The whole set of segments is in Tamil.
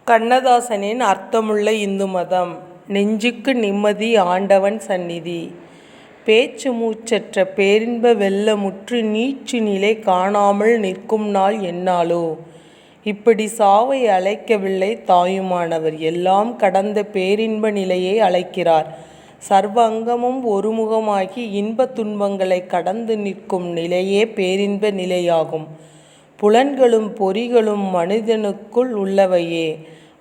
கண்ணதாசனின் அர்த்தமுள்ள இந்து மதம். நெஞ்சுக்கு நிம்மதி ஆண்டவன் சந்நிதி. பேச்சு மூச்சற்ற பேரின்ப வெள்ளமுற்று நீச்சு நிலை காணாமல் நிற்கும் நாள் எந்நாளோ. இப்படி சாவை அழைக்கவில்லை தாயுமானவர், எல்லாம் கடந்த பேரின்ப நிலையை அழைக்கிறார். சர்வ அங்கமும் ஒருமுகமாகி இன்பத் துன்பங்களை கடந்து நிற்கும் நிலையே பேரின்ப நிலையாகும். புலன்களும் பொறிகளும் மனிதனுக்குள் உள்ளவையே.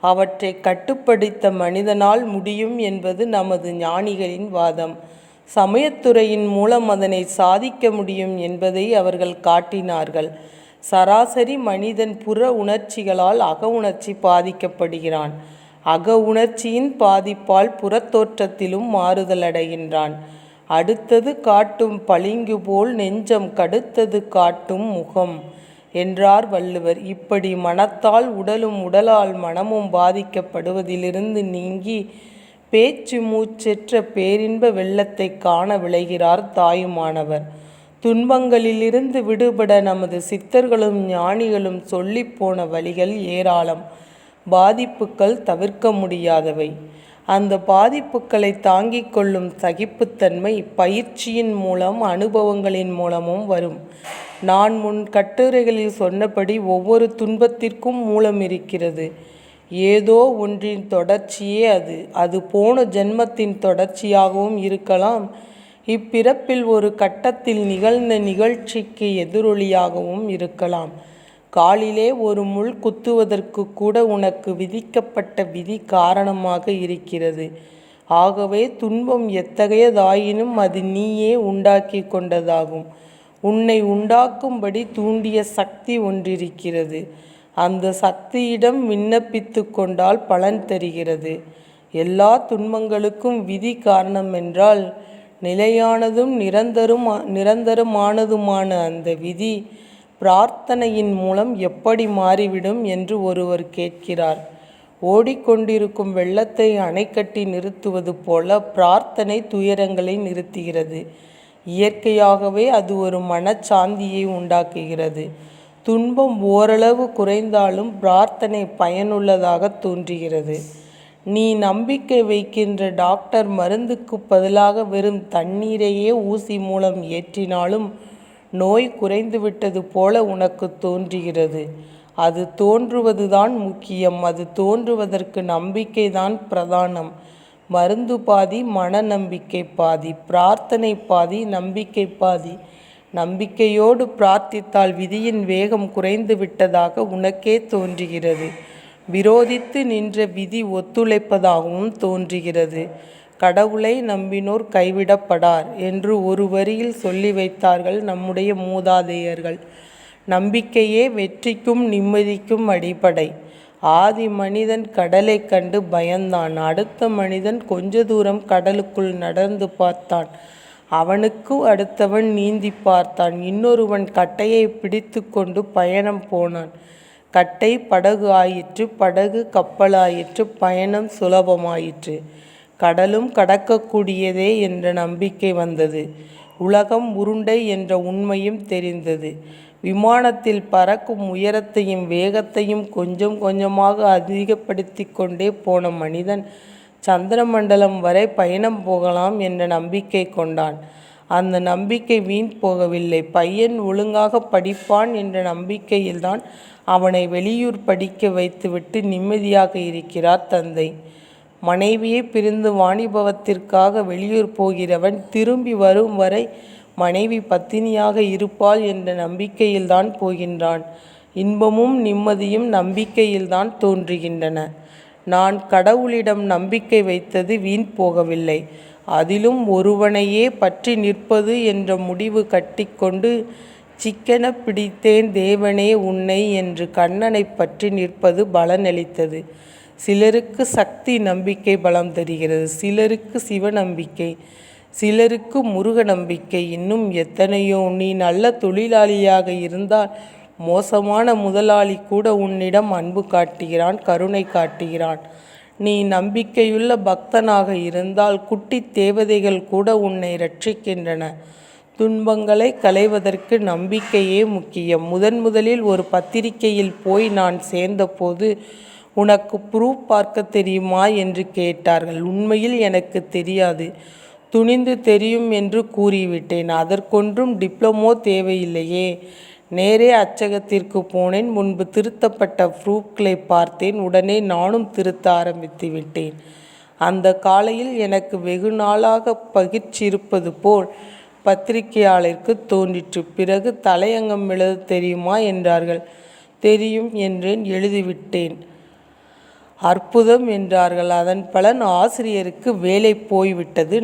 அவற்றை கட்டுப்படுத்த மனிதனால் முடியும் என்பது நமது ஞானிகளின் வாதம். சமயத்துறையின் மூலம் அதனை சாதிக்க முடியும் என்பதை அவர்கள் காட்டினார்கள். சராசரி மனிதன் புற உணர்ச்சிகளால் அக உணர்ச்சி பாதிக்கப்படுகிறான். அக உணர்ச்சியின் பாதிப்பால் புறத்தோற்றத்திலும் மாறுதலடைகின்றான். அடுத்தது காட்டும் பளிங்கு போல் நெஞ்சம் கடுத்தது காட்டும் முகம் என்றார் வள்ளுவர். இப்படி மனத்தால் உடலும் உடலால் மனமும் பாதிக்கப்படுவதிலிருந்து நீங்கி பேச்சு மூச்சற்ற பேரின்ப வெள்ளத்தை காண விளைகிறார் தாயுமானவர். துன்பங்களிலிருந்து விடுபட நமது சித்தர்களும் ஞானிகளும் சொல்லிப்போன வழிகள் ஏராளம். பாதிப்புகள் தவிர்க்க முடியாதவை. அந்த பாதிப்புகளை தாங்கிக் கொள்ளும் சகிப்புத்தன்மை பயிற்சியின் மூலம் அனுபவங்களின் மூலமும் வரும். நான் முன் கட்டுரைகளில் சொன்னபடி ஒவ்வொரு துன்பத்திற்கும் மூலம் இருக்கிறது. ஏதோ ஒன்றின் தொடர்ச்சியே அது. அது போன ஜென்மத்தின் தொடர்ச்சியாகவும் இருக்கலாம். இப்பிறப்பில் ஒரு கட்டத்தில் நிகழ்ந்த நிகழ்ச்சிக்கு எதிரொலியாகவும் இருக்கலாம். காலிலே ஒரு முள் குத்துவதற்கு கூட உனக்கு விதிக்கப்பட்ட விதி காரணமாக இருக்கிறது. ஆகவே துன்பம் எத்தகையதாயினும் அது நீயே உண்டாக்கி கொண்டதாகும். உன்னை உண்டாக்கும்படி தூண்டிய சக்தி ஒன்றிருக்கிறது. அந்த சக்தியிடம் விண்ணப்பித்து கொண்டால் பலன் தருகிறது. எல்லா துன்பங்களுக்கும் விதி காரணம் என்றால் நிலையானதும் நிரந்தரமானதுமான அந்த விதி பிரார்த்தனையின் மூலம் எப்படி மாறிவிடும் என்று ஒருவர் கேட்கிறார். ஓடிக்கொண்டிருக்கும் வெள்ளத்தை அணை கட்டி நிறுத்துவது போல பிரார்த்தனை துயரங்களை நிறுத்துகிறது. இயற்கையாகவே அது ஒரு மனச்சாந்தியை உண்டாக்குகிறது. துன்பம் ஓரளவு குறைந்தாலும் பிரார்த்தனை பயனுள்ளதாக தோன்றுகிறது. நீ நம்பிக்கை வைக்கின்ற டாக்டர் மருந்துக்கு பதிலாக வெறும் தண்ணீரையே ஊசி மூலம் ஏற்றினாலும் நோய் குறைந்துவிட்டது போல உனக்கு தோன்றுகிறது. அது தோன்றுவதுதான் முக்கியம். அது தோன்றுவதற்கு நம்பிக்கைதான் பிரதானம். மருந்து பாதி, மன நம்பிக்கை பாதி. பிரார்த்தனை பாதி, நம்பிக்கை பாதி. நம்பிக்கையோடு பிரார்த்தித்தால் விதியின் வேகம் குறைந்து விட்டதாக உனக்கே தோன்றுகிறது. விரோதித்து நின்ற விதி ஒத்துழைப்பதாகவும் தோன்றுகிறது. கடவுளை நம்பினோர் கைவிடப்படார் என்று ஒரு வரியில் சொல்லி வைத்தார்கள் நம்முடைய மூதாதையர்கள். நம்பிக்கையே வெற்றிக்கும் நிம்மதிக்கும் அடிப்படை. ஆதி மனிதன் கடலை கண்டு பயந்தான். அடுத்த மனிதன் கொஞ்ச தூரம் கடலுக்குள் நடந்து பார்த்தான். அவனுக்கு அடுத்தவன் நீந்தி பார்த்தான். இன்னொருவன் கட்டையை பிடித்து கொண்டு பயணம் போனான். கட்டை படகு ஆயிற்று, படகு கப்பலாயிற்று, பயணம் சுலபமாயிற்று. கடலும் கடக்கக்கூடியதே என்ற நம்பிக்கை வந்தது. உலகம் உருண்டை என்ற உண்மையும் தெரிந்தது. விமானத்தில் பறக்கும் உயரத்தையும் வேகத்தையும் கொஞ்சம் கொஞ்சமாக அதிகப்படுத்தி கொண்டே போன மனிதன் சந்திரமண்டலம் வரை பயணம் போகலாம் என்ற நம்பிக்கை கொண்டான். அந்த நம்பிக்கை வீண் போகவில்லை. பையன் ஒழுங்காக படிப்பான் என்ற நம்பிக்கையில்தான் அவனை வெளியூர் படிக்க வைத்துவிட்டு நிம்மதியாக இருக்கிறார் தந்தை. மனைவியை பிரிந்து வாணிபவத்திற்காக வெளியூர் போகிறவன் திரும்பி வரும் வரை மனைவி பத்தினியாக இருப்பாள் என்ற நம்பிக்கையில்தான் போகின்றான். இன்பமும் நிம்மதியும் நம்பிக்கையில்தான் தோன்றுகின்றன. நான் கடவுளிடம் நம்பிக்கை வைத்தது வீண் போகவில்லை. அதிலும் ஒருவனையே பற்றி நிற்பது என்ற முடிவு கட்டிக்கொண்டு சிக்கென பிடித்தேன் தேவனே உன்னை என்று கண்ணனை பற்றி நிற்பது பலனளித்தது. சிலருக்கு சக்தி நம்பிக்கை பலம் தருகிறது. சிலருக்கு சிவ நம்பிக்கை, சிலருக்கு முருக நம்பிக்கை, இன்னும் எத்தனையோ. நீ நல்ல தொழிலாளியாக இருந்தால் மோசமான முதலாளி கூட உன்னிடம் அன்பு காட்டுகிறான், கருணை காட்டுகிறான். நீ நம்பிக்கையுள்ள பக்தனாக இருந்தால் குட்டி தேவதைகள் கூட உன்னை ரட்சிக்கின்றன. துன்பங்களை களைவதற்கு நம்பிக்கையே முக்கியம். முதலில் ஒரு பத்திரிகையில் போய் நான் சேர்ந்தபோது, உனக்கு ப்ரூஃப் பார்க்க தெரியுமா என்று கேட்டார்கள். உண்மையில் எனக்கு தெரியாது. துணிந்து தெரியும் என்று கூறிவிட்டேன். அதற்கொன்றும் டிப்ளமோ தேவையில்லையே. நேரே அச்சகத்திற்கு போனேன். முன்பு திருத்தப்பட்ட ப்ரூஃப்களை பார்த்தேன். உடனே நானும் திருத்த ஆரம்பித்து விட்டேன். அந்த காலையில் எனக்கு வெகு நாளாக பகிர்ச்சியிருப்பது போல் பத்திரிகையாளருக்கு தோன்றிற்று. பிறகு தலையங்கம் எழுத தெரியுமா என்றார்கள். தெரியும் என்றேன். எழுதிவிட்டேன். அற்புதம் என்றார்கள். அதன் பலன் ஆசிரியருக்கு வேலை போய்விட்டது.